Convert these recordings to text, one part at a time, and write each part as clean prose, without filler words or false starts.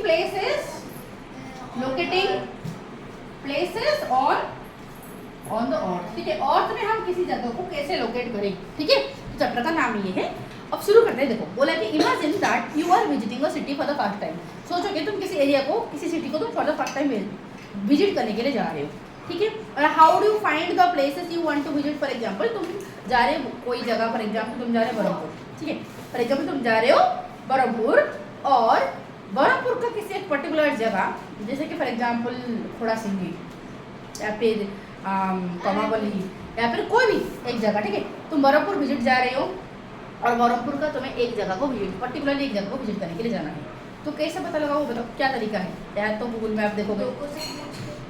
places on the earth, ठीक है। अर्थ में हम किसी जगह को कैसे लोकेट करें, ठीक है। चैप्टर का नाम ये है। अब शुरू करते हैं। देखो बोला कि imagine that you are visiting a city for the first time. सोचो कि तुम किसी एरिया को, किसी सिटी को तुम for the first time visit करने के लिए जा रहे हो, ठीक है। और how do you find the places you want to visit. For example तुम जा रहे हो कोई जगह, फॉर एग्जांपल तुम जा रहे हो बरहमपुर, ठीक है। फॉर एग्जांपल तुम जा रहे हो बरहमपुर, और बरहमपुर का किसी एक पर्टिकुलर जगह, जैसे कि फॉर एग्जांपल खोड़ा सिंगी या फिर कमावली या फिर कोई भी एक जगह, ठीक है। तुम बरहमपुर विजिट जा रहे हो और बरहमपुर का तुम्हें एक जगह को विजिट, पर्टिकुलरली एक जगह को विजिट करने के लिए जाना है। तो कैसे पता लगाओ, बताओ क्या तरीका है। या तो गूगल मैप देखोगे,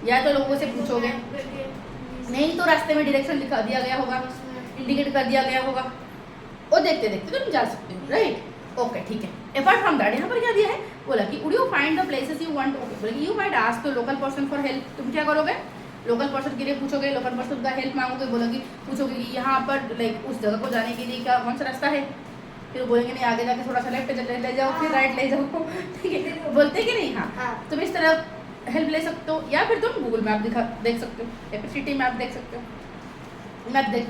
या तो लोगों से पूछोगे, नहीं तो रास्ते में डायरेक्शन लिखा दिया गया होगा, इंडिकेट कर दिया गया होगा, और देखते देखते तुम जा सकते हो, राइट। ओके, ठीक है। अपार्ट फ्रॉम दैट यहाँ पर क्या दिया है, बोला कि would you find the places you want. Okay, बोला कि you might ask the local person for help. तुम क्या करोगे, लोकल पर्सन के लिए पूछोगे, लोकल पर्सन का हेल्प मांगोगे। बोला कि पूछोगे कि यहाँ पर लाइक उस जगह को जाने के लिए क्या कौन सा रास्ता है। फिर बोलेंगे नहीं, आगे जाके थोड़ा सा लेफ्ट ले जाओ, फिर राइट ले जाओ, ठीक है। बोलते कि नहीं, हाँ। तुम इस तरह हेल्प ले सकते हो, या फिर तुम गूगल मैप देख सकते हो, या फिर सिटी मैप देख सकते हो, मैप देख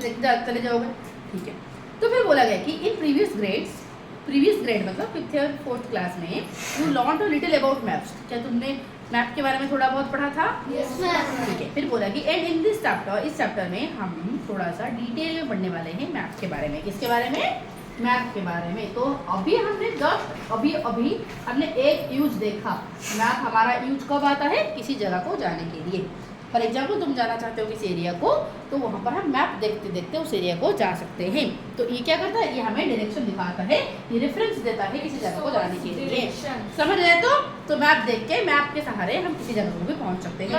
चले जाओगे, ठीक है। तो फिर बोला गया कि इन प्रीवियस ग्रेड मतलब 5th और 4th क्लास में you learn to little about maps. क्या तुमने मैप के बारे में थोड़ा बहुत पढ़ा था? Yes, ma'am. ठीक है। फिर बोला कि एंड इन दिस चैप्टर, इस चैप्टर में हम थोड़ा सा डिटेल में पढ़ने वाले हैं मैप के बारे में। किसके बारे में? मैप के बारे में। तो अभी हमने जस्ट अभी हमने एक यूज देखा। मैप हमारा यूज कब आता है? किसी जगह को जाने के लिए। फॉर एग्जाम्पल तुम जाना चाहते हो किसी एरिया को, तो वहाँ पर हम मैप देखते देखते उस एरिया को जा सकते हैं। तो ये क्या करता है, ये हमें डायरेक्शन दिखाता है, ये रेफरेंस देता है किसी जगह को जाने के लिए। समझ रहे तो मैप देख के, मैप के सहारे हम किसी जगह को भी पहुँच सकते हैं।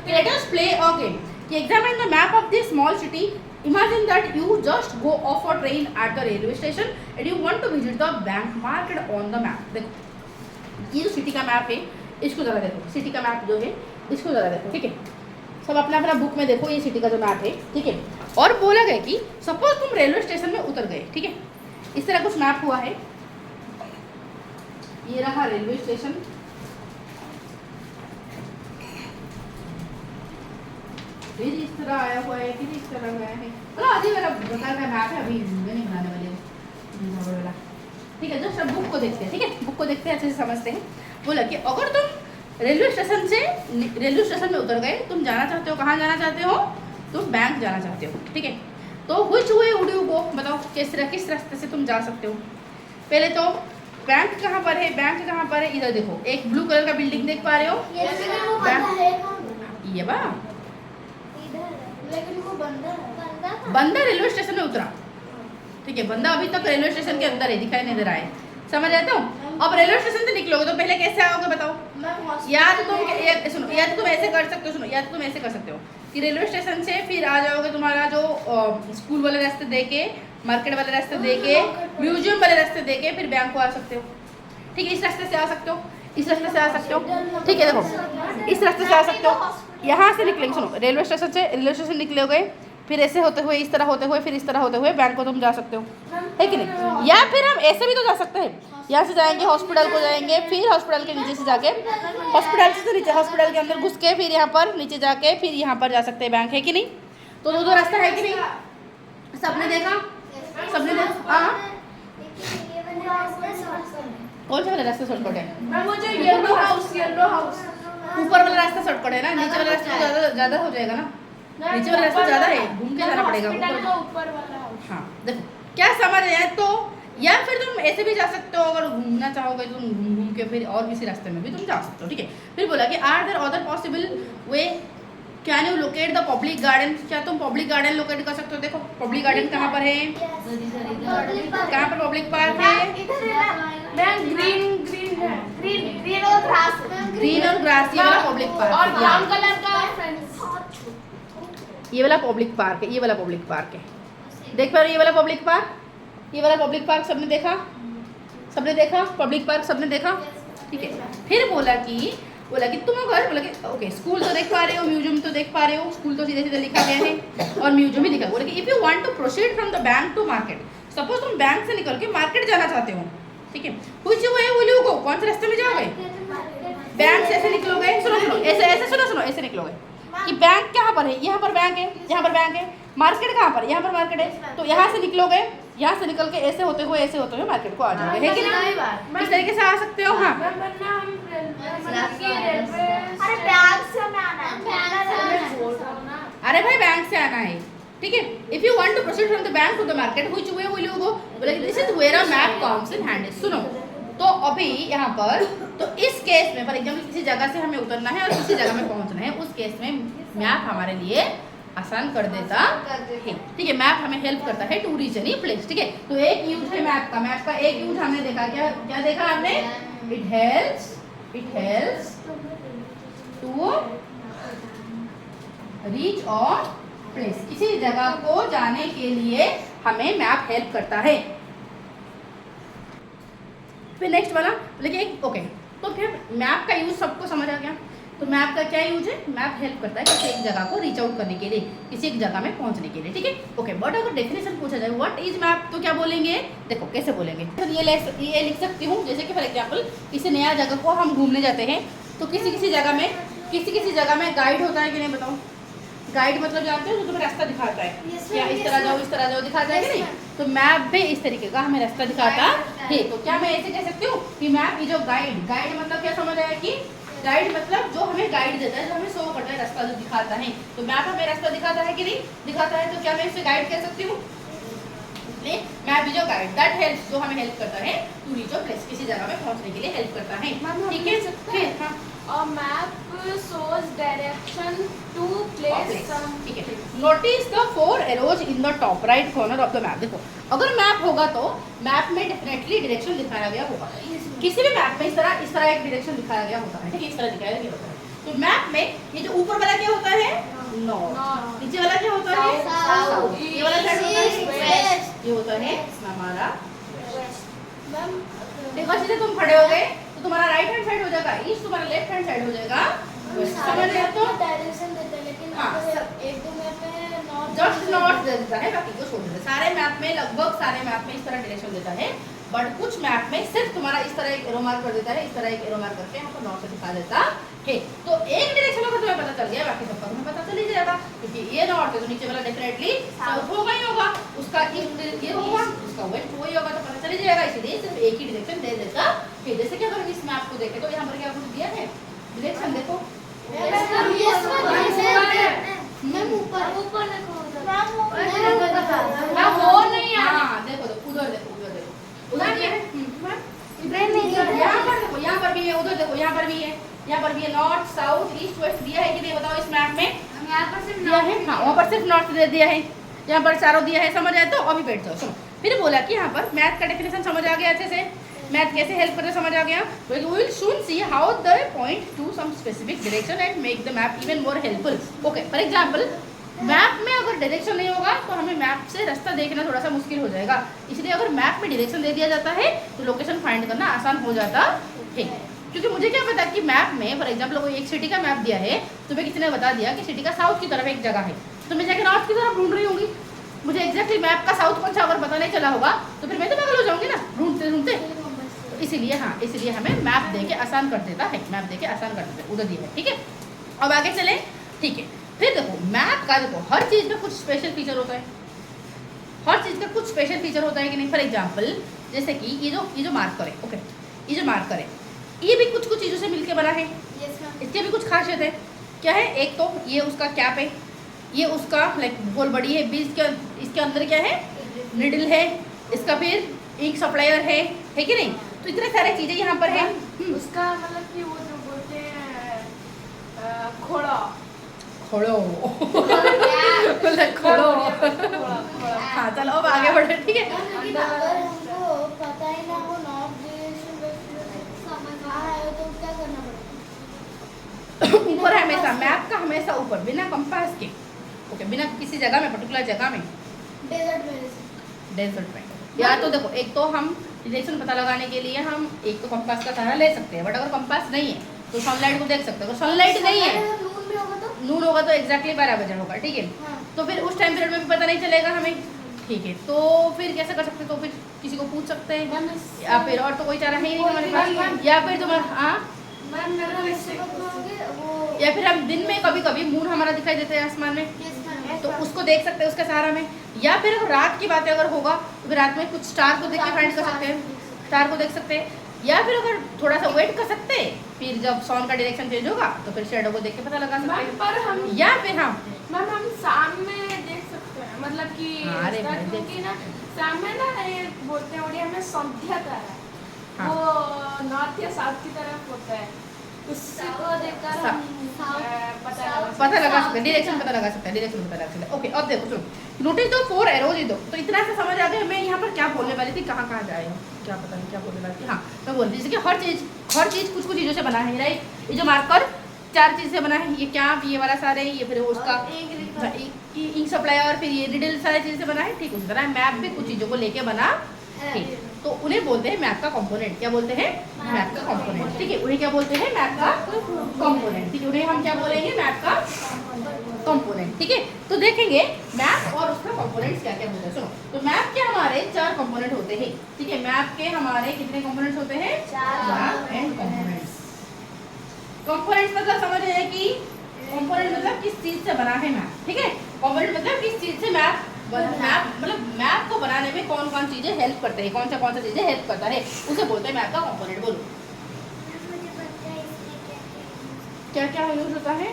Let us play a game कि examine the map of this small city. Imagine that you just go off a train at the railway station and you want to visit the bank marked on the map. देखो ये जो city का map है, इसको जरा देखो। City का map जो है इसको जरा देखो, ठीक है। सब अपना अपना बुक में देखो ये सिटी का जो मैप है, ठीक है। और बोला गया कि सपोज तुम रेलवे स्टेशन में उतर गए, ठीक है। इस तरह कुछ मैप हुआ है, ये रहा रेलवे स्टेशन, फिर इस तरह आया हुआ है, फिर इस तरह गया है। अभी मेरा प्रकार का मैप है, अभी नहीं बनाने वाले वाला, ठीक है। जो सब बुक को देखते हैं, ठीक है, बुक को देखते हैं, अच्छे से समझते हैं। बोला कि अगर तुम रेलवे स्टेशन में उतर गए, तुम जाना चाहते हो, कहाँ जाना चाहते हो? तुम बैंक जाना चाहते हो, ठीक है। तो which way would you go, बताओ किस रास्ते से तुम जा सकते हो। पहले तो बैंक कहाँ पर है, बैंक कहाँ पर है, इधर देखो एक ब्लू कलर का बिल्डिंग देख पा रहे हो, ये बा बंदा रेलवे स्टेशन में उतरा, ठीक है। बंदा अभी तक रेलवे स्टेशन के अंदर है, दिखाई नहीं दे रहा है, समझ आते हो। अब रेलवे स्टेशन से निकलोगे तो पहले कैसे आओगे बताओ? या तो तुम सुनो, या तो तुम ऐसे कर सकते हो, सुनो, या तो तुम ऐसे कर सकते हो कि रेलवे स्टेशन से फिर आ जाओगे, तुम्हारा जो स्कूल वाले रास्ते देके, मार्केट वाले रास्ते देके, म्यूजियम वाले रास्ते देके फिर बैंक को आ सकते हो, ठीक है। इस रास्ते से आ सकते हो, इस रास्ते से आ सकते हो, ठीक है। देखो इस रास्ते से आ सकते हो, यहाँ से निकलेंगे, सुनो, रेलवे स्टेशन निकलोगे, फिर ऐसे होते हुए, इस तरह होते हुए, फिर इस तरह होते हुए बैंक को तुम जा सकते हो, है कि नहीं। या फिर हम ऐसे भी तो जा सकते हैं, यहाँ से जाएंगे हॉस्पिटल को जाएंगे, फिर हॉस्पिटल के नीचे से जाके, हॉस्पिटल से नीचे, हॉस्पिटल के अंदर घुस के फिर यहाँ पर नीचे जाके फिर यहाँ पर जा सकते हैं बैंक, है कि नहीं। तो दो रास्ता है कि नहीं, सबने देखा, सबने देखा। हाँ, कौन सा वाला रास्ता शॉर्टकट है? येलो हाउस ऊपर वाला रास्ता शॉर्टकट है ना, नीचे वाला रास्ता ज़्यादा हो जाएगा ना। नीचे वाला रास्ता ज़्यादा है, घूम के जाना पड़ेगा ऊपर वाला। हाँ, देखो क्या समझ रहे हैं। तो या फिर तुम ऐसे भी जा सकते हो, अगर घूमना चाहोगे तो तुम घूम के फिर और किसी रास्ते में भी तुम जा सकते हो, ठीक है। फिर बोला कि are there other possible way, can you locate the public garden. क्या तुम पब्लिक गार्डन लोकेट कर सकते हो? देखो पब्लिक गार्डन कहाँ पर है, कहाँ पर पब्लिक पार्क है? ग्रीन और ग्रास, ये वाला पब्लिक पार्क, और ब्राउन कलर का ये वाला पब्लिक पार्क है, ये वाला पब्लिक पार्क है। देख पा रहे हो ये वाला पब्लिक पार्क, ये वाला पब्लिक पार्क सबने देखा, सबने देखा पब्लिक पार्क, सबने देखा, ठीक है। फिर बोला कि तुम अगर बोला कि ओके स्कूल तो देख पा रहे हो, म्यूजियम तो देख पा रहे हो, स्कूल तो सीधे सीधे लिखा गया है और म्यूजियम भी लिखा। बोला कि if you want to proceed from the bank to market, suppose तुम बैंक से निकल के मार्केट जाना चाहते हो, ठीक है। Which way will you go, कौन से रास्ते में जाओगे? बैंक से ऐसे निकलोगे, सुनो सुनो, ऐसे ऐसे सुनो सुनो, ऐसे निकलोगे कि बैंक कहाँ पर है, यहाँ पर बैंक है, यहाँ पर बैंक है, मार्केट कहाँ पर, यहाँ पर मार्केट है, तो यहाँ से निकलोगे, यहाँ से निकल के ऐसे होते हुए मार्केट को आ जाओगे, है कि नहीं? इस तरीके से आ सकते हो। हाँ अरे भाई बैंक से आना है, ठीक है। If you want to proceed from the bank to the market which way will you go, बोले this is where a map comes in hand. सुनो तो अभी यहाँ पर तो इस केस में फॉर एग्जांपल किसी जगह से हमें उतरना है और किसी जगह में पहुँचना है, उस केस में मैप हमारे लिए आसान कर देता है, ठीक है। मैप हमें हेल्प करता है टू रीच एनी प्लेस, ठीक है। तो एक यूज है मैप का एक यूज हमने देखा, क्या क्या देखा हमने? It helps to reach on place, किसी जगह को जाने के लिए हमें मैप हेल्प करता है। फिर नेक्स्ट वाला लेकिन ओके, तो फिर मैप का यूज सबको समझ आ गया। तो मैप का क्या यूज है? मैप हेल्प करता है किसी एक जगह को रीच आउट करने के लिए, किसी एक जगह में पहुंचने के लिए, ठीक है ओके। बट अगर डेफिनेशन पूछा जाए व्हाट इज मैप, तो क्या बोलेंगे? देखो कैसे बोलेंगे, तो ये लिख सकती हूँ, जैसे कि फॉर एग्जांपल किसी नया जगह को हम घूमने जाते हैं, तो किसी जगह में गाइड होता है कि नहीं बताओ? गाइड मतलब जानते हो जो तुम्हें रास्ता दिखाता है, क्या इस तरह जाओ दिखाता है कि नहीं? तो मैप भी इस तरीके का हमें रास्ता दिखाता है। तो क्या मैं ऐसे कह सकती हूँ कि मैप इज अ गाइड मतलब क्या समझ आया कि गाइड मतलब जो हमें गाइड देता है, जो हमें शो करता है, रास्ता जो दिखाता है। तो मैप हमें रास्ता दिखाता है कि नहीं दिखाता है, तो क्या मैं इसे गाइड कह सकती हूँ? Map is a guide that helps, जो हमें हेल्प करता है टू रीच अ प्लेस, किसी जगह में पहुंचने के लिए हेल्प करता है, ठीक है। फिर हाँ A map shows direction to place. ठीक है। Notice the 4 arrows in the top right corner of the map. देखो अगर मैप होगा तो मैप में डेफिनेटली डायरेक्शन दिखाया गया होगा, किसी भी मैप में इस तरह एक डायरेक्शन दिखाया गया होता है, ठीक है, इस तरह दिखाया गया होता है। तो मैप में ये जो ऊपर वाला क्या होता है? नॉर्थ, नीचे वाला क्या होता है? साउथ, ये वाला साइड होता है वेस्ट, ये होता है हमारा वेस्ट। देखो सीधे तुम खड़े हो गए तो तुम्हारा राइट हैंड साइड हो जाएगा ईस्ट, तुम्हारा लेफ्ट हैंड साइड हो जाएगा वेस्ट, समझ रहे हो? तो डायरेक्शन देते हैं, लेकिन एक दो मैप में जस्ट नॉर्थ देता है, बाकी को छोड़ देता है। सारे मैप में लगभग सारे मैप में इस तरह डायरेक्शन देता है, बट कुछ मैप में सिर्फ तुम्हारा इस तरह एक एरो मार्क कर देता है, इस तरह एक एरो मार्क करके यहाँ पर नॉर्थ से दिखा देता है। तो एक डायरेक्शन अगर तुम्हें पता चल गया, बाकी सबका तुम्हें पता चल ही जाएगा, क्योंकि ये नॉर्थ है तो नीचे वाला डेफिनेटली साउथ होगा ही होगा, उसका ईस्ट ये होगा, उसका वेस्ट वही होगा, तो पता चल ही जाएगा। इसलिए सिर्फ एक ही डायरेक्शन दे देता है। जैसे कि अगर इस मैप को देखें तो यहाँ पर क्या कुछ दिया है डायरेक्शन, देखो यहाँ पर भी है नॉर्थ साउथ ईस्ट वेस्ट दिया है कि नहीं बताओ इस मैप में? यहाँ पर सिर्फ दिया है, हाँ वहाँ पर सिर्फ नॉर्थ दे दिया है, यहाँ पर चारों दिया है, समझ आए? तो अभी बैठ जाओ सुनो। फिर बोला कि यहाँ पर मैथ का डेफिनेशन समझ आ गया अच्छे से, मैथ कैसे हेल्प करते समझ आ गया। We will soon see how the point to some specific direction and make the map even more helpful. Okay for example map में अगर डायरेक्शन नहीं होगा तो हमें मैप से रास्ता देखना थोड़ा सा मुश्किल हो जाएगा, इसलिए अगर मैप में डायरेक्शन दे दिया जाता है तो लोकेशन फाइंड करना आसान हो जाता है। क्योंकि मुझे क्या पता कि मैप में फॉर एग्जांपल कोई एक सिटी का मैप दिया है, तुम्हें किसी ने बता दिया कि सिटी का साउथ की तरफ एक जगह है, तो मैं जाकर नॉर्थ की तरफ ढूंढ रही होंगी, मुझे एग्जैक्टली मैप का साउथ कौन सा अगर पता नहीं चला होगा तो फिर मैं तो पागल हो जाऊंगी ना ढूंढते ढूंढते। तो इसीलिए हाँ, इसलिए हमें मैप दे के आसान कर देता है, मैप दे के आसान कर देता है, उधर दिया है, ठीक है। अब आगे चले, ठीक है। फिर देखो मैप का देखो हर चीज़ में कुछ स्पेशल फीचर होता है, हर चीज़ का कुछ स्पेशल फीचर होता है कि नहीं। फॉर एग्जाम्पल जैसे कि ये जो मार्कर है, ओके, ये जो मार्कर है ये भी कुछ चीज़ों से मिलके बना है, इसके भी कुछ खासियत है। क्या है? एक तो ये उसका कैप है, ये उसका लाइक गोल बड़ी है, बीच इसके अंदर क्या है? निडल है, इसका फिर इंक सप्लायर है कि नहीं? तो इतने सारे चीज़ें यहाँ पर है। उसका मतलब कि वो जो बोलते हैं खोड़ा खोड़ो हाँ चलो अब आगे बढ़े, ठीक है। अगर हमको पता ही ना हो नॉर्थ तो क्या करना पड़ेगा? ऊपर हमेशा मैप का हमेशा ऊपर बिना कंपास के, ओके, बिना किसी जगह में पर्टिकुलर जगह में डेजर्ट में या तो देखो एक तो हम डायरेक्शन पता लगाने के लिए हम एक तो कंपास का सहारा ले सकते हैं, बट अगर कंपास नहीं है तो सनलाइट को देख सकते हैं। अगर सनलाइट नहीं है, नून होगा तो एग्जैक्टली 12 बजे होगा, ठीक है। तो फिर उस टाइम पीरियड में भी पता नहीं चलेगा हमें, ठीक है। तो फिर कैसे कर सकते हैं? तो फिर किसी को पूछ सकते हैं, या फिर और तो कोई चारा है ही नहीं हमारे पास, या फिर तुम्हारा हाँ मैम मेरा वैसे वो या फिर हम दिन में कभी कभी मून हमारा दिखाई देता है आसमान में, तो उसको देख सकते हैं उसके सहारा में। या फिर अगर रात की बातें अगर होगा तो फिर रात में कुछ स्टार को देख के फाइंड कर सकते हैं, स्टार को देख सकते हैं। या फिर अगर थोड़ा सा वेट कर सकते हैं, फिर जब सन का डायरेक्शन चेंज होगा तो फिर शेडो को देख के पता लगा सकते मैम हैं। पर हम या फिर हम मैम हम शाम में देख सकते हैं, मतलब कि अरे इसका भाई, क्योंकि ना शाम में ना ये बोलते हैं उड़िया में संध्या तारा, हाँ। वो नॉर्थ या साउथ की तरफ होता है, उसको देखकर हम पता लगा सकते हैं, डायरेक्शन पता लगा सकते हैं, डायरेक्शन पता लगा सकते हैं। ओके, अब देखो सुनो, नोटिस दो 4 एरोज ही दो, तो इतना सा समझ आ गया मैं यहाँ पर क्या बोलने वाली थी, कहाँ कहाँ जाएगा क्या पता नहीं क्या बोलने वाली थी। हाँ, मैं बोल रही थी जैसे कि हर चीज़ कुछ कुछ चीज़ों से बना है, राइट। ये जो मार्कर 4 चीज़ से बना है, ये क्या, ये वाला सारे, ये फिर उसका इंक सप्लायर, फिर ये रिडल सारी चीज़ से बना है, ठीक। उसी तरह मैप भी कुछ चीज़ों को लेके बना है, तो उन्हें बोलते हैं मैप का कंपोनेंट। क्या बोलते हैं? मैप का कंपोनेंट, ठीक है। उन्हें क्या बोलते हैं? मैप का कंपोनेंट, ठीक है। उन्हें हम क्या बोलेंगे? मैप का कंपोनेंट, ठीक है। तो देखेंगे मैप और उसका कंपोनेंट्स क्या क्या होता है। सुनो, तो मैप के हमारे 4 कंपोनेंट होते हैं, ठीक है। मैप के हमारे कितने कंपोनेंट्स होते हैं? 4 एंड कंपोनेंट्स। कंपोनेंट्स मतलब समझ रहे हैं कि कंपोनेंट मतलब किस चीज से बना है मैप, ठीक है। कंपोनेंट मतलब किस चीज से मैप मतलब मैप को बनाने में कौन कौन चीजें हेल्प करते हैं, कौन सा चीजें हेल्प करता है, उसे बोलते हैं मैप का कंपोनेंट। बोलो मुझे पता है इसमें क्या क्या क्या यूज होता है?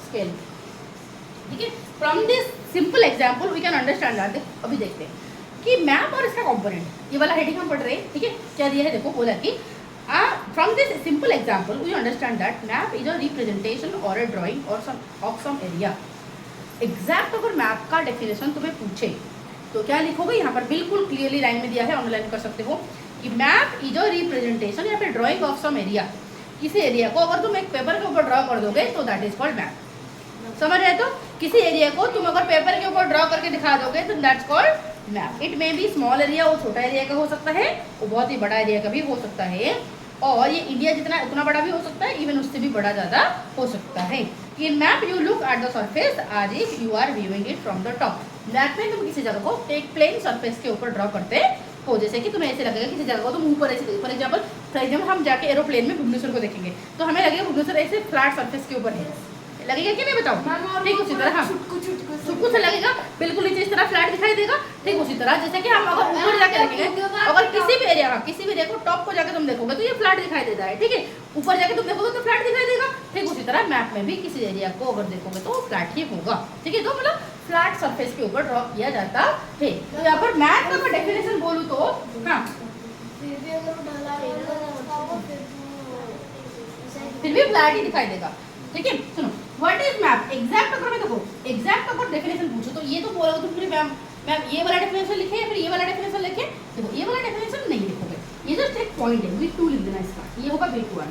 स्केल, ठीक है। From this simple example we can understand that. अभी देखते हैं कि मैप और इसका कंपोनेंट, ये वाला हेडिंग हम पढ़ रहे हैं, ठीक है। क्या दिया है देखो, बोला कि from this simple example we understand that map is a representation or a drawing or of some area. Exact अगर मैप का डेफिनेशन तुम्हें पूछे तो क्या लिखोगे? यहाँ पर बिल्कुल क्लियरली लाइन में दिया है, ऑनलाइन कर सकते हो कि मैप इज अ रिप्रेजेंटेशन या फिर ड्राइंग ऑफ सम एरिया। किसी एरिया को अगर तुम एक पेपर के ऊपर ड्रॉ कर दोगे तो दैट इज कॉल्ड मैप। समझ रहे? तो किसी एरिया को तुम अगर पेपर के ऊपर ड्रॉ करके दिखा दोगे तो that's called map. It may be small area, वो छोटा एरिया का हो सकता है, वो बहुत ही बड़ा एरिया का भी हो सकता है, और ये इंडिया जितना उतना बड़ा भी हो सकता है, इवन उससे भी बड़ा ज़्यादा हो सकता है। In map you look at the surface as if you are viewing it from the top. Map में तुम किसी जगह को एक प्लेन सरफेस के ऊपर ड्रॉ करते हो, जैसे कि तुम्हें ऐसे लगेगा किसी जगह को तुम ऊपर ऐसे देखो। फॉर एग्जाम्पल हम जाके एरोप्लेन में भुवनेश्वर को देखेंगे तो हमें लगेगा भुवनेश्वर ऐसे फ्लैट सरफेस के ऊपर है, लगेगा कि नहीं बताओ? ठीक उसी तरह छुटकू से लगेगा, बिल्कुल नीचे इस तरह फ्लैट दिखाई देगा। ठीक उसी तरह जैसे कि हम अगर ऊपर जाके देखेंगे, अगर किसी भी एरिया को टॉप को जाके तुम देखोगे तो ये फ्लैट दिखाई देता है, ठीक है। ऊपर जाके तुम देखोगे तो फ्लैट दिखाई देगा। ठीक उसी तरह मैप में भी किसी एरिया को अगर देखोगे तो फ्लैट ही होगा, ठीक है। तो मतलब फ्लैट सरफेस के ऊपर ड्रॉ किया जाता है। तो यहाँ पर मैप का डेफिनेशन बोलूँ तो हाँ, फिर भी फ्लैट ही दिखाई देगा, ठीक है। सुनो, व्हाट इज मैप? एग्जैक्ट अगर मैं देखो एग्जैक्ट अगर डेफिनेशन पूछो तो ये तो बोलोगे तुम फिर मैम ये वाला डेफिनेशन लिखे या फिर ये वाला डेफिनेशन लिखे। देखो ये वाला डेफिनेशन नहीं लिखोगे, ये जस्ट एक पॉइंट है, V2 लिख देना इसका, ये होगा V1,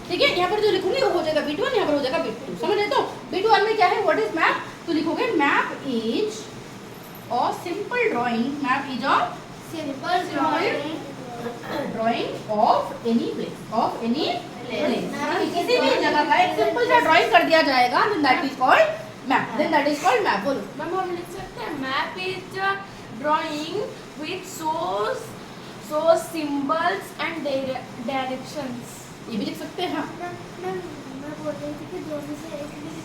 ठीक है। यहाँ पर जो लिखूंगी वो हो जाएगा V1, यहाँ पर हो जाएगा V2। समझ रहे? तो V1 में क्या है? What is map? तो लिखोगे map is a simple drawing, map is a simple drying of any place, of any place, किसी भी जगह का एक सिंपल सा ड्राइंग कर दिया जाएगा, then that is called map, then that is called map. बोलो मैम हम लिख सकते हैं map is drawing with shows symbols and directions। ये भी लिख सकते हैं। हाँ मैं बोल रही थी कि दोनों से एक भी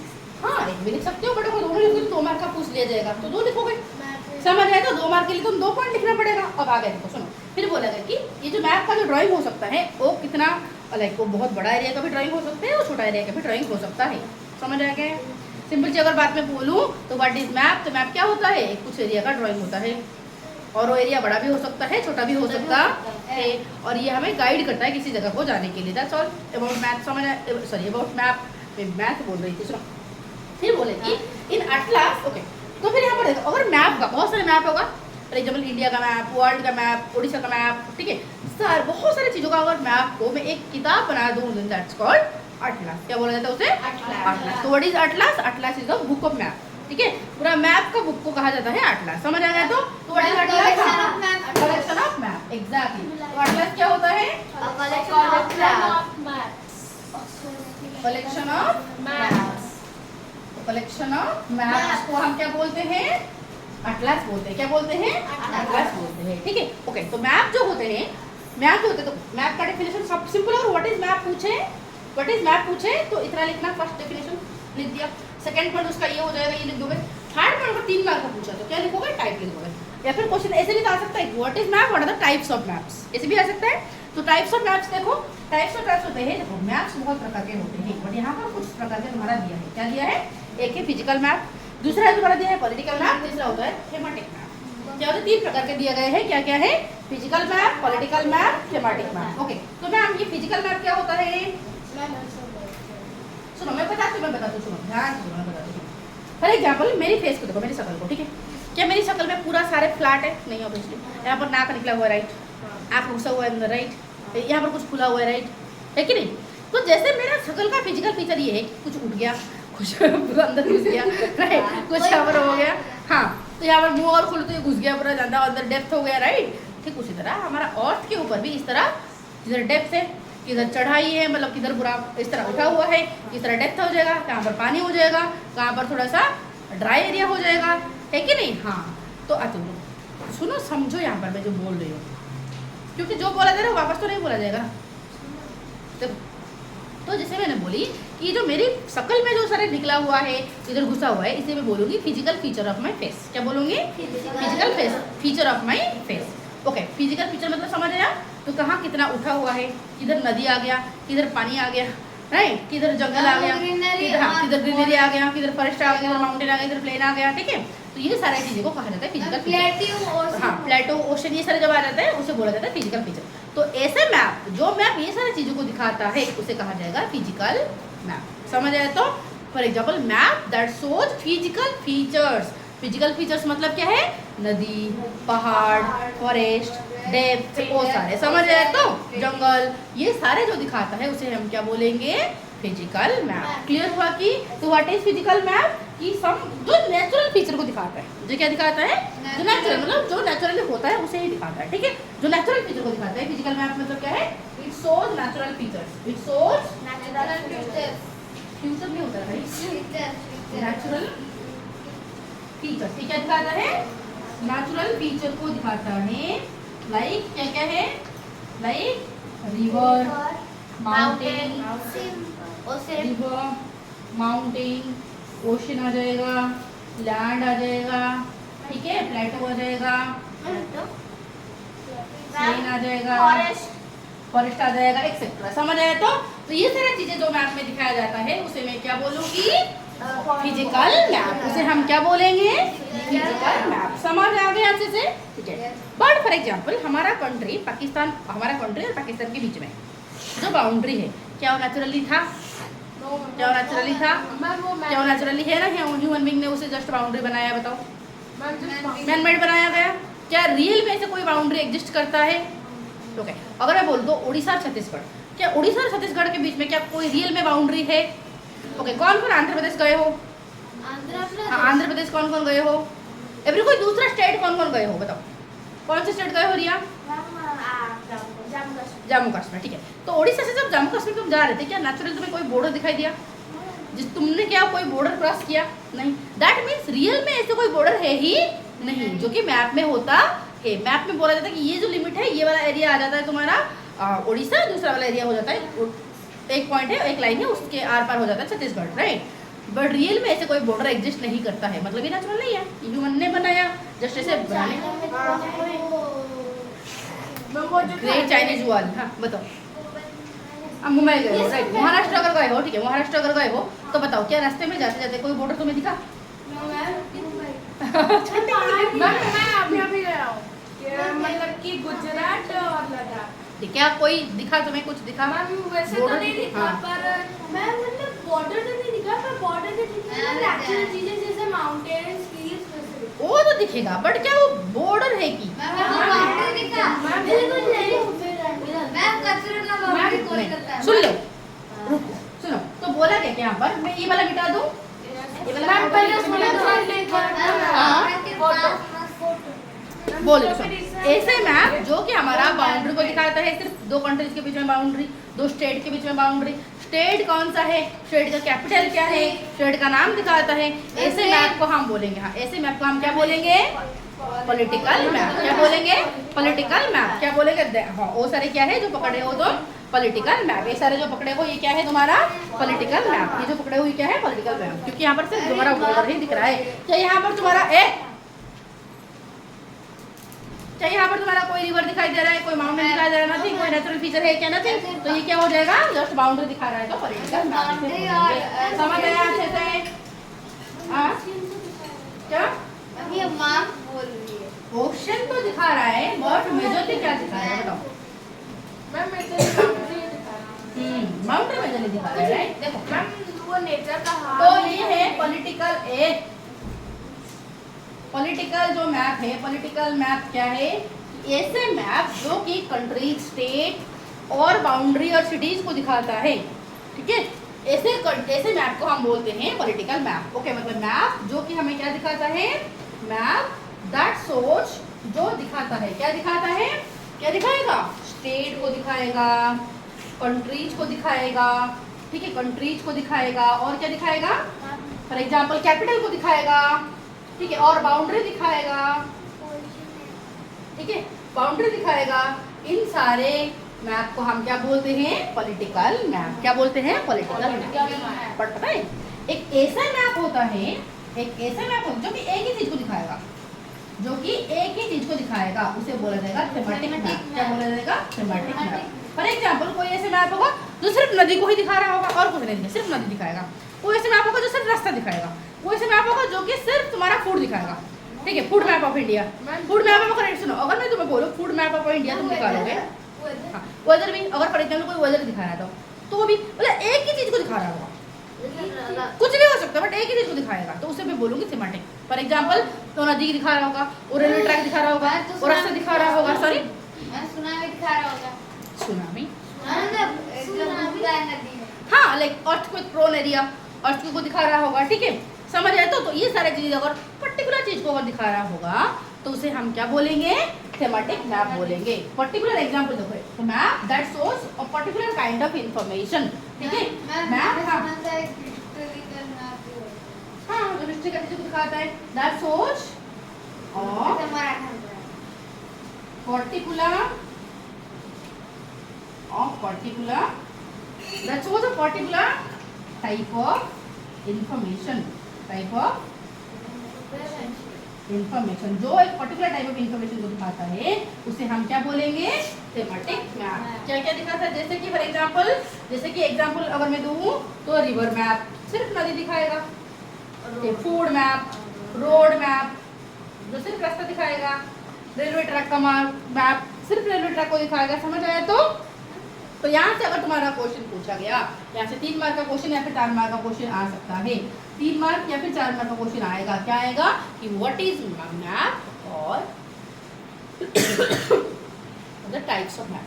हाँ, एक भी लिख सकते हो, बट अगर दोनों लिखोगे तो 2 मार्क का पूछ लिया जाएगा तो 2 लिखोगे। मैप समझ आए? तो 2 मार्क के लिए तुम 2 पॉइंट लिखना पड़ेगा। अब आ गए देखो, सुनो, फिर बोला गया कि ये जो मैप का जो ड्राइंग हो सकता है वो कितना लाइक वो बहुत बड़ा एरिया का भी ड्राइंग हो सकता है और छोटा एरिया का भी ड्राइंग हो सकता है। समझ आ गए? सिंपल सी अगर बात में बोलूँ तो व्हाट इज मैप? तो मैप क्या होता है? एक कुछ एरिया का ड्राइंग होता है, और वो एरिया बड़ा भी हो सकता है, छोटा भी हो सकता है, और ये हमें गाइड करता है किसी जगह को जाने के लिए। That's all about math. समझ सॉरी अबाउट मैप, मैं मैथ बोल रही थी। सुनो, फिर बोले कि इन एटलास, ओके। तो फिर यहाँ पर देखो अगर मैप का बहुत सारे मैप होगा, फॉर एग्जाम्पल इंडिया का मैप, वर्ल्ड का मैप, उड़ीसा का मैप, ठीक है, सर बहुत सारी चीज़ों का अगर मैप को मैं एक किताब बना दूँ देन दैट्स कॉल्ड अटलास। क्या बोला जाता है उसे? अटलास। तो what is Atlas? Atlas is the book of map, ठीक है। पूरा मैप का बुक को कहा जाता है अटलास। समझ आ गया? तो what is Atlas? Collection of map, exactly. तो अटलास क्या होता है? Collection of maps. Collection of maps को हम क्या बोलते हैं? अटलास बोलते हैं। क्या बोलते हैं? अटलास बोलते हैं। ठीक है, ओके। तो मैप जो होते हैं, तो मैप का डेफिनेशन सब सिंपल। और व्हाट इज मैप पूछे तो इतना लिखना, फर्स्ट डेफिनेशन लिख दिया, सेकंड पॉइंट उसका ये हो जाएगा, ये लिख दोगे। थर्ड पॉइंट पर 3 मार्क का पूछा तो क्या लिखोगे? टाइप लिख दोगे। या फिर क्वेश्चन ऐसे भी तो आ सकता है, what is map, what are the types of maps, ऐसे भी आ सकता है। तो टाइप्स ऑफ मैप्स देखो, टाइप्स ऑफ मैप्स होते हैं, देखो मैप्स बहुत प्रकार के होते हैं, बट यहाँ पर कुछ प्रकार के तुम्हारा दिया है। क्या दिया है? एक है फिजिकल मैप, दूसरा है तुम्हारा दिया है पॉलिटिकल मैप, तीसरा होता है थीमेटिक मैप। क्या होता है? 3 प्रकार के दिए गए हैं। क्या क्या है? Physical map, political map, thematic map. Okay, तो मैम ये फिजिकल मैप क्या होता है? सुनो मैं बताती हूँ, सुनो ध्यान से सुनो, मैं बताती हूँ। फॉर एग्जाम्पल मेरी फेस को देखो, मेरी शक्ल को, ठीक है? क्या मेरी शक्ल में पूरा सारे फ्लैट है? नहीं ऑब्वियसली। यहाँ पर नाक निकला हुआ है, राइट, आँख घुसा हुआ है अंदर, राइट, यहाँ पर कुछ खुला हुआ है, राइट, है कि नहीं? तो जैसे मेरा शक्ल का फिजिकल फीचर ये है कि कुछ उठ गया, कुछ पूरा अंदर घुस गया, राइट, कुछ यहाँ पर हो गया, हाँ, तो यहाँ पर मुंह और खुल तो ये घुस गया पूरा ज़्यादा अंदर, डेप्थ हो गया, राइट। ठीक उसी तरह हमारा अर्थ के ऊपर भी इस तरह, जिधर डेप्थ है, किधर चढ़ाई है, मतलब किधर पूरा इस तरह उठा हुआ है, इस तरह डेप्थ हो जाएगा, कहाँ पर पानी हो जाएगा, कहाँ पर थोड़ा सा ड्राई एरिया हो जाएगा, है कि नहीं? हाँ, तो तुम सुनो, समझो यहाँ पर मैं जो बोल रही हूँ, क्योंकि जो बोला जा रहा है वापस तो नहीं बोला जाएगा। तो जैसे मैंने बोली कि जो मेरी शक्ल में जो सारे निकला हुआ है, इधर घुसा हुआ है, इसे मैं बोलूँगी physical feature of my face. क्या बोलूँगी? Physical face, feature of my face. Okay, physical feature मतलब समझ आया? तो कहाँ कितना उठा हुआ है, किधर नदी आ गया, किधर पानी आ गया, राइट, किधर जंगल आ गया, किधर ग्रीनरी आ गया, किधर फॉरेस्ट आ गया, किधर माउंटेन आ गया, किधर प्लेन आ गया, ठीक है? तो ये सारी चीज़ों को कहा जाता है फिजिकल फीचर। हाँ, प्लेटो, ओशन, ये सारे जब आ जाते हैं उसे बोला जाता है फिजिकल फीचर। तो ऐसे मैप, जो मैप ये सारी चीज़ों को दिखाता है, उसे कहा जाएगा फिजिकल मैप। समझ आया? तो for example map that shows physical features. Physical features मतलब क्या है? नदी, पहाड़, फॉरेस्ट, डेप्थ, वो सारे। समझ आए? तो जंगल, ये सारे जो दिखाता है उसे हम क्या बोलेंगे? Physical map. क्लियर हुआ? कि तो व्हाट इज फिजिकल मैप? कि सम जो नेचुरल फीचर को दिखाता है। जो क्या दिखाता है? जो नेचुरल, मतलब जो नेचुरली होता है उसे ही दिखाता है, ठीक है? जो नेचुरल फीचर को दिखाता है। फिजिकल मैप मतलब क्या है? It shows natural features, it shows future नहीं होता है भाई, नेचुरल फीचर्स। क्या दिखाता है? नेचुरल फीचर को दिखाता है। लाइक क्या क्या है? Like river, mountain, river, mountain, ocean आ जाएगा, लैंड आ जाएगा, ठीक है, प्लेटो आ जाएगा, प्लेन आ जाएगा, फॉरेस्ट आ जाएगा, एक्सेट्रा। समझ आया? तो ये सारी चीजें जो मैप में दिखाया जाता है उसे मैं क्या बोलूंगी? Physical map. उसे हम क्या बोलेंगे? Physical map. समझ आ गया अच्छे से? ठीक है। बट फॉर एग्जांपल हमारा कंट्री पाकिस्तान, हमारा कंट्री और पाकिस्तान के बीच में जो बाउंड्री है, क्या वो नेचुरली था? क्या वो नेचुरली था? क्या वो नेचुरली है ना? ह्यूमन बीइंग ने उसे जस्ट बाउंड्री बनाया? बताओ, मैन मेड बनाया गया। क्या रियल में से कोई बाउंड्री एग्जिस्ट करता है? ओके, अगर मैं बोल दूं उड़ीसा और छत्तीसगढ़, क्या उड़ीसा और छत्तीसगढ़ के बीच में क्या कोई रियल में बाउंड्री है? ओके, कौन कौन आंध्र प्रदेश गए हो? आंध्र प्रदेश कौन कौन गए हो? एवरी कोई दूसरा स्टेट कौन कौन गए हो? बताओ, कौन से स्टेट गए हो रिया? जम्मू कश्मीर, ठीक है। तो उड़ीसा से जब जम्मू कश्मीर तुम जा रहे थे, क्या नेचुरल तुम्हें कोई बॉर्डर दिखाई दिया? जिस तुमने क्या कोई बॉर्डर क्रॉस किया? नहीं। दैट मीन्स रियल में ऐसे कोई बॉर्डर है ही नहीं, जो कि मैप में होता है। मैप में बोला जाता है कि ये जो लिमिट है, ये वाला एरिया आ जाता है तुम्हारा उड़ीसा, दूसरा वाला एरिया हो जाता है, एक पॉइंट है, एक लाइन है, उसके आर पार हो जाता है छत्तीसगढ़, राइट। बट रियल में ऐसे कोई बॉर्डर एग्जिस्ट नहीं करता है, मतलब ये नेचुरल नहीं है, ह्यूमन ने बनाया, जस्ट ऐसे बनाने। ग्रेट चाइनीज वॉल, हाँ बताओ। अब मुंबई गए हो, राइट, महाराष्ट्र अगर गए हो, ठीक है, महाराष्ट्र अगर गए हो तो बताओ, क्या रास्ते में जाते जाते कोई बॉर्डर तुम्हें दिखा? मैं अभी गया हूँ, मतलब कि गुजरात और लद्दाख। क्या कोई दिखा तुम्हें? कुछ दिखा? वैसे तो नहीं दिखा, पर मैं मतलब बॉर्डर तो नहीं दिखा, पर बॉर्डर के नेचुरल चीजें जैसे माउंटेन्स, हिल्स, वो तो दिखेगा, बट क्या वो बॉर्डर है कि? सुन लो, रुको, सुनो। तो बोला क्या यहाँ पर? मैं ये वाला मिटा दूं? बोलो, ऐसे मैप जो कि हमारा बाउंड्री को दिखाता है, सिर्फ दो कंट्रीज के बीच में बाउंड्री, दो स्टेट के बीच में बाउंड्री। स्टेट कौन सा है, स्टेट का कैपिटल क्या है, स्टेट का नाम दिखाता है। ऐसे मैप को हम बोलेंगे, हाँ ऐसे मैप को हम क्या बोलेंगे, पॉलिटिकल मैप। क्या बोलेंगे, पॉलिटिकल मैप। क्या बोलेंगे, हाँ वो सारे क्या है जो पकड़े हो तो पॉलिटिकल मैप। ये सारे जो पकड़े हो ये क्या है तुम्हारा पॉलिटिकल मैप। ये जो पकड़े हो ये क्या है पॉलिटिकल मैप, क्योंकि यहाँ पर सिर्फ तुम्हारा बॉर्डर ही दिख रहा है। क्या यहाँ पर तुम्हारा क्या यहाँ पर तुम्हारा कोई रिवर दिखाई दे रहा है, कोई माउंटेन दिखाई दे रहा है, नथिंग, कोई नेचुरल फीचर है क्या, नथिंग। तो ये क्या हो जाएगा, जस्ट बाउंड्री दिखा रहा है तो पॉलिटिकल मैप। समझ गया अच्छे से। हाँ क्या ये मार्क बोल रही है, ऑप्शन तो दिखा रहा है बट मेजरली क्या दिखा रहा है बताओ। मैम मेजरली दिखा रहा है। माउंटेन मेजरली दिखा रहा है, राइट। देखो मैम वो नेचर का हाल तो ये है पॉलिटिकल पॉलिटिकल जो मैप है, पॉलिटिकल मैप क्या है, ऐसे मैप जो कि कंट्री, स्टेट और बाउंड्री और सिटीज को दिखाता है, ठीक है। ऐसे मैप को हम बोलते हैं पॉलिटिकल मैप। ओके, मतलब मैप जो कि हमें क्या दिखाता है, मैप दैट शोज, जो दिखाता है, क्या दिखाता है, क्या दिखाएगा, स्टेट को दिखाएगा, कंट्रीज को दिखाएगा, ठीक है, कंट्रीज को दिखाएगा और क्या दिखाएगा, फॉर एग्जाम्पल कैपिटल को दिखाएगा, ठीक है, और बाउंड्री दिखाएगा, ठीक है, बाउंड्री दिखाएगा। इन सारे मैप को हम क्या बोलते हैं, पॉलिटिकल मैप। क्या बोलते हैं, पॉलिटिकल मैप। पर पता है एक ऐसा मैप होता है, एक ऐसा मैप होता है जो कि एक ही चीज को दिखाएगा, जो कि एक ही चीज को दिखाएगा, उसे बोला जाएगा थीमेटिक मैप। क्या बोला जाएगा, थीमेटिक मैप। फॉर एग्जाम्पल कोई ऐसे मैप होगा जो सिर्फ नदी को ही दिखा रहा होगा और कुछ नहीं, सिर्फ नदी दिखाएगा। कोई ऐसे मैप होगा जो सिर्फ रास्ता दिखाएगा। कोई ऐसे मैप होगा जो कि सिर्फ तुम्हारा फूड दिखाएगा, ठीक है, food map of India. Food map of, correct सुनो, अगर मैं तुम्हें बोलूं फूड मैप ऑफ इंडिया तुम निकालोगे, हाँ, वेदर भी, अगर फॉर एग्जाम्पल कोई वेदर दिखा रहा था तो वो भी मतलब एक ही चीज को दिखा रहा होगा, कुछ भी हो सकता है बट एक ही चीज को दिखाएगा, तो उसे मैं बोलूंगी थीमेटिक। फॉर एग्जाम्पल तो नदी दिखा रहा होगा, और रेलवे ट्रैक दिखा रहा होगा, और रास्ता दिखा रहा होगा, सॉरी सुनामी दिखा रहा होगा, सुनामी, नदी में, हाँ like earthquake prone area, earthquake को दिखा रहा होगा, ठीक है, समझ आए। तो ये सारे चीज अगर पर्टिकुलर चीज को अगर दिखा रहा होगा तो उसे हम क्या बोलेंगे, थीमेटिक मैप बोलेंगे। पर्टिकुलर एग्जांपल देखो, तो map that shows a particular kind of information, ठीक है, मैप, हाँ जो हिस्ट्री का चीज को दिखाता है, that shows particular that shows a particular type of information, जो एक पर्टिकुलर टाइप ऑफ इंफॉर्मेशन को दिखाता है उसे हम क्या बोलेंगे, थीमेटिक मैप। क्या क्या दिखाता है, जैसे कि फॉर एग्जांपल, जैसे कि एग्जांपल अगर मैं दूं तो रिवर मैप सिर्फ नदी दिखाएगा, फूड मैप, रोड मैप जो सिर्फ रास्ता दिखाएगा, रेलवे ट्रैक का मैप सिर्फ रेलवे ट्रैक को दिखाएगा। समझ आया। तो यहाँ से अगर तुम्हारा क्वेश्चन पूछा गया, यहाँ से 3 मार्क का क्वेश्चन या फिर 4 मार्क का क्वेश्चन आ सकता है। 3 मार्क या फिर 4 मार्क का क्वेश्चन आएगा, क्या आएगा कि व्हाट इज मैप और the types of map,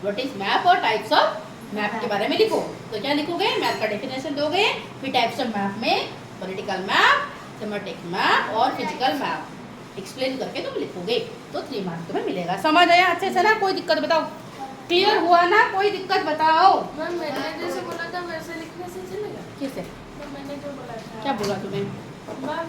what is map और टाइप्स ऑफ मैप के बारे में लिखो। तो क्या लिखोगे, मैप का डेफिनेशन दोगे, फिर टाइप्स ऑफ मैप में पॉलिटिकल मैप, थीमेटिक मैप और फिजिकल मैप एक्सप्लेन करके तुम लिखोगे, तो 3 मार्क तुम्हें मिलेगा। समझ आया अच्छे से ना, कोई दिक्कत बताओ, क्लियर हुआ ना, कोई दिक्कत बताओ। मैम मैंने जैसे बोला था वैसे लिखने से चलेगा? कैसे, तो मैंने जो बोला था, क्या बोला तुम्हें, ma'am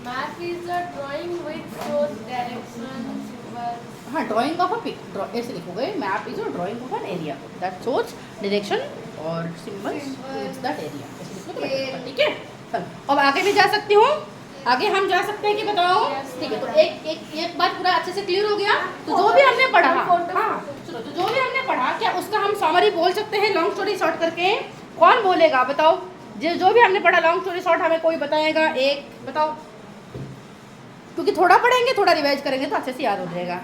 map is a drawing with shows direction, symbols. हाँ, ड्राइंग ऑफ अ पिक, ऐसे लिखोगे, map is a drying of an area that shows direction और सिंबल्स इट्स दैट एरिया, ऐसे लिखो तो बेटर, ठीक है। चलो अब आगे भी जा सकती हूँ, आगे हम जा सकते हैं कि बताओ, ठीक है। तो एक बात पूरा अच्छे से क्लियर हो गया। तो जो भी हमने पढ़ा, हाँ सुनो, तो जो भी हमने पढ़ा क्या उसका हम समरी बोल सकते हैं लॉन्ग स्टोरी शॉर्ट करके? कौन बोलेगा बताओ, जो भी हमने पढ़ा लॉन्ग स्टोरी शॉर्ट हमें कोई बताएगा, एक बताओ, क्योंकि थोड़ा पढ़ेंगे थोड़ा रिवाइज करेंगे तो अच्छे से याद हो जाएगा।